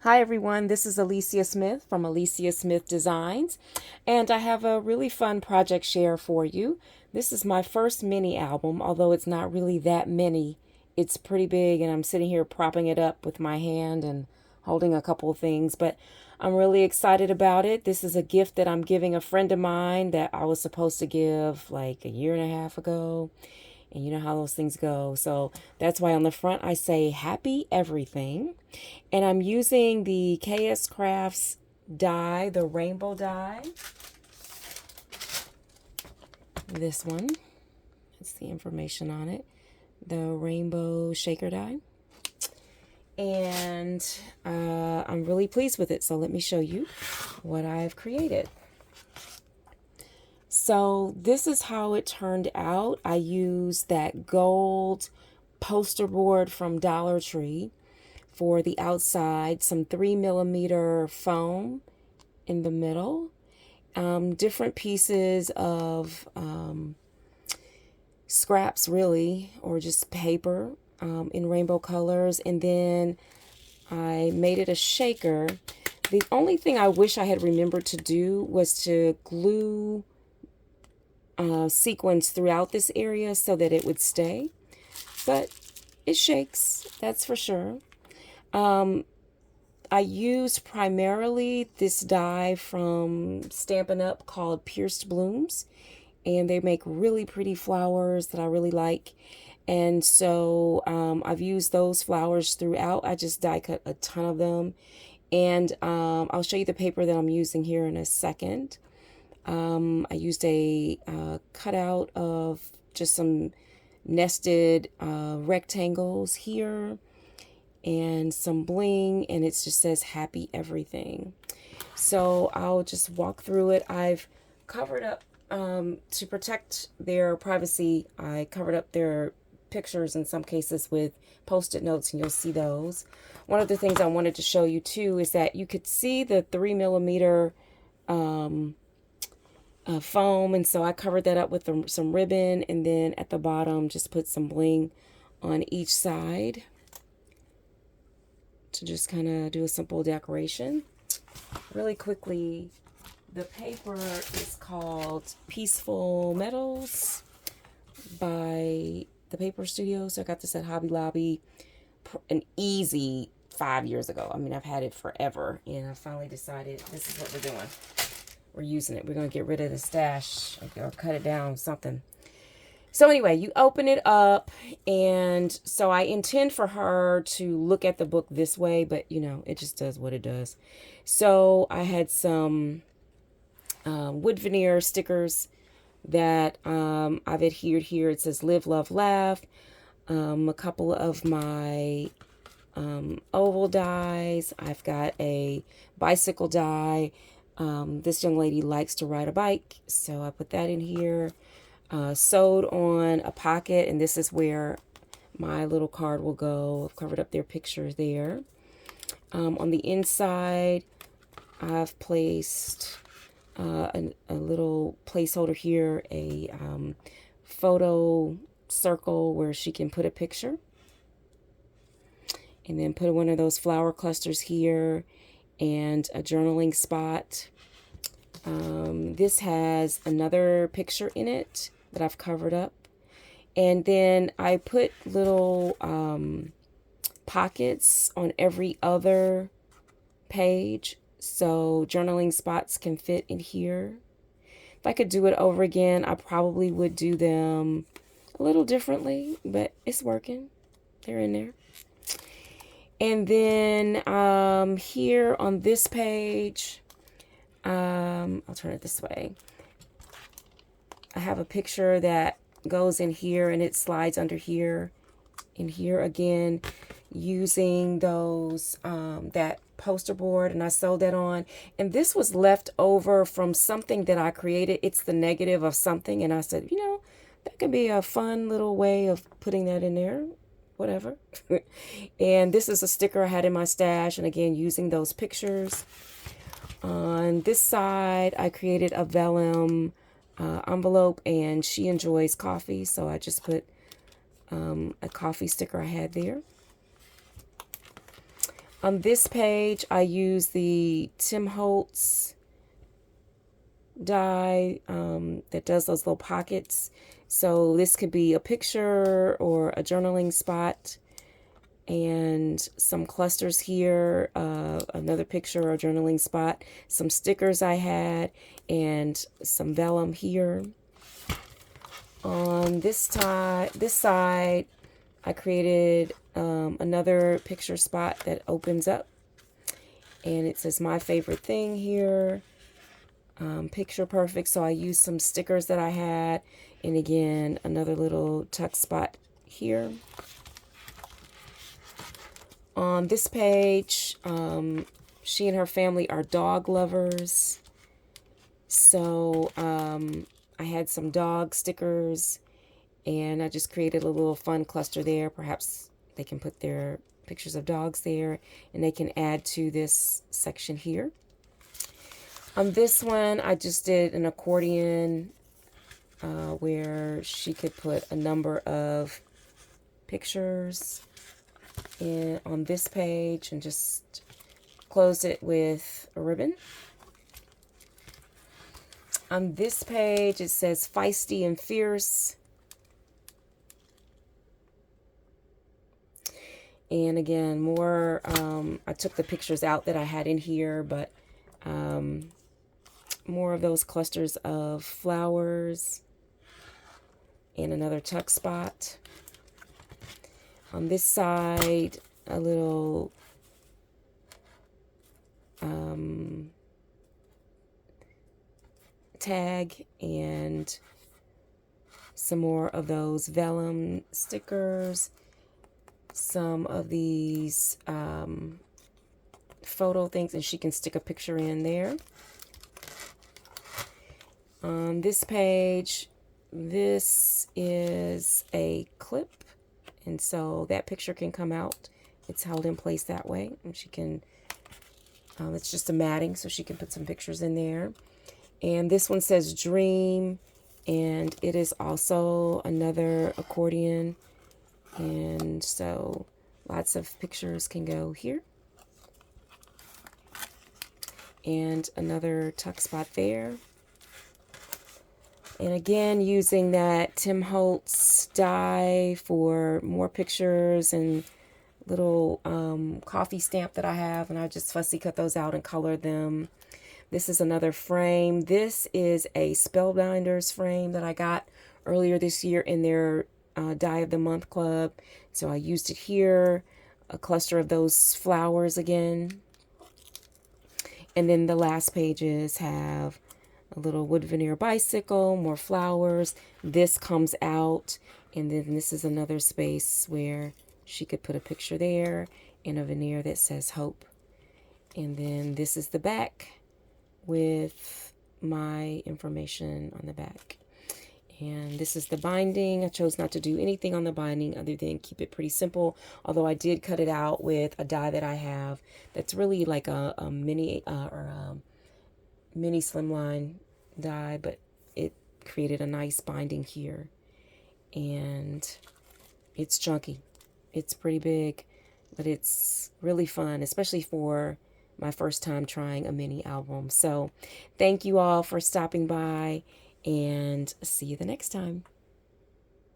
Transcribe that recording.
Hi everyone, this is Alicia Smith from Alicia Smith Designs, and I have a really fun project share for you. This is my first mini album, although it's not really that mini. It's pretty big, and I'm sitting here propping it up with my hand and holding a couple of things, but I'm really excited about it. This is a gift that I'm giving a friend of mine that I was supposed to give like a year and a half ago. And you know how those things go. So that's why on the front I say happy everything. And I'm using the KS Crafts die, the rainbow die. This one. That's the information on it. The rainbow shaker die. And I'm really pleased with it. So let me show you what I've created. So this is how it turned out. I used that gold poster board from Dollar Tree for the outside, some 3mm foam in the middle, different pieces of scraps really, or just paper in rainbow colors, and then I made it a shaker. The only thing I wish I had remembered to do was to glue sequins throughout this area so that it would stay, but it shakes, that's for sure. I used primarily this die from Stampin' Up called Pierced Blooms, and they make really pretty flowers that I really like. And so I've used those flowers throughout. I just die cut a ton of them, and I'll show you the paper that I'm using here in a second. I used a cutout of just some nested rectangles here and some bling, and it just says happy everything. So I'll just walk through it. I've covered up to protect their privacy. I covered up their pictures in some cases with post-it notes, and you'll see those. One of the things I wanted to show you too is that you could see the 3mm foam, and so I covered that up with some ribbon, and then at the bottom just put some bling on each side to just kind of do a simple decoration. Really quickly, the paper is called Peaceful Metals by the Paper Studio. So I got this at Hobby Lobby, an easy 5 years ago. I mean, I've had it forever, and I finally decided this is what we're doing. We're using it. We're going to get rid of the stash or cut it down, something. So anyway, you open it up, and so I intend for her to look at the book this way, but you know, it just does what it does. So I had some wood veneer stickers that I've adhered here. It says live, love, laugh. A couple of my oval dies. I've got a bicycle die. This young lady likes to ride a bike, so I put that in here. Sewed on a pocket, and this is where my little card will go. I've covered up their picture there. On the inside, I've placed a little placeholder here, a photo circle where she can put a picture. And then put one of those flower clusters here and a journaling spot. This has another picture in it that I've covered up. And then I put little pockets on every other page, so journaling spots can fit in here. If I could do it over again, I probably would do them a little differently, but it's working. They're in there. And then here on this page, I'll turn it this way. I have a picture that goes in here, and it slides under here. In here again, using those that poster board, and I sewed that on. And this was left over from something that I created. It's the negative of something, and I said, you know, that could be a fun little way of putting that in there. Whatever. And this is a sticker I had in my stash, and again, using those pictures. On this side, I created a vellum envelope, and she enjoys coffee, so I just put a coffee sticker I had there. On this page, I use the Tim Holtz die that does those little pockets. So this could be a picture or a journaling spot, and some clusters here, another picture or journaling spot, some stickers I had, and some vellum here. On this side, I created another picture spot that opens up, and it says my favorite thing here, picture perfect. So I used some stickers that I had, and again, another little tuck spot here. On this page, she and her family are dog lovers. So I had some dog stickers, and I just created a little fun cluster there. Perhaps they can put their pictures of dogs there, and they can add to this section here. On this one, I just did an accordion where she could put a number of pictures on this page and just close it with a ribbon. On this page, it says feisty and fierce. And again, more, I took the pictures out that I had in here, but more of those clusters of flowers and another tuck spot. On this side, a little tag and some more of those vellum stickers, some of these photo things, and she can stick a picture in there. On this page, this is a clip, and so that picture can come out. It's held in place that way, and she can, it's just a matting, so she can put some pictures in there. And this one says dream, and it is also another accordion, and so lots of pictures can go here. And another tuck spot there. And again, using that Tim Holtz die for more pictures and little coffee stamp that I have, and I just fussy cut those out and colored them. This is another frame. This is a Spellbinders frame that I got earlier this year in their Die of the Month Club. So I used it here, a cluster of those flowers again. And then the last pages have a little wood veneer bicycle, more flowers. This comes out, and then this is another space where she could put a picture there and a veneer that says hope. And then this is the back with my information on the back. And this is the binding. I chose not to do anything on the binding other than keep it pretty simple, although I did cut it out with a die that I have that's really like a mini mini slimline die, but it created a nice binding here. And it's chunky. It's pretty big, but it's really fun, especially for my first time trying a mini album. So thank you all for stopping by, and see you the next time.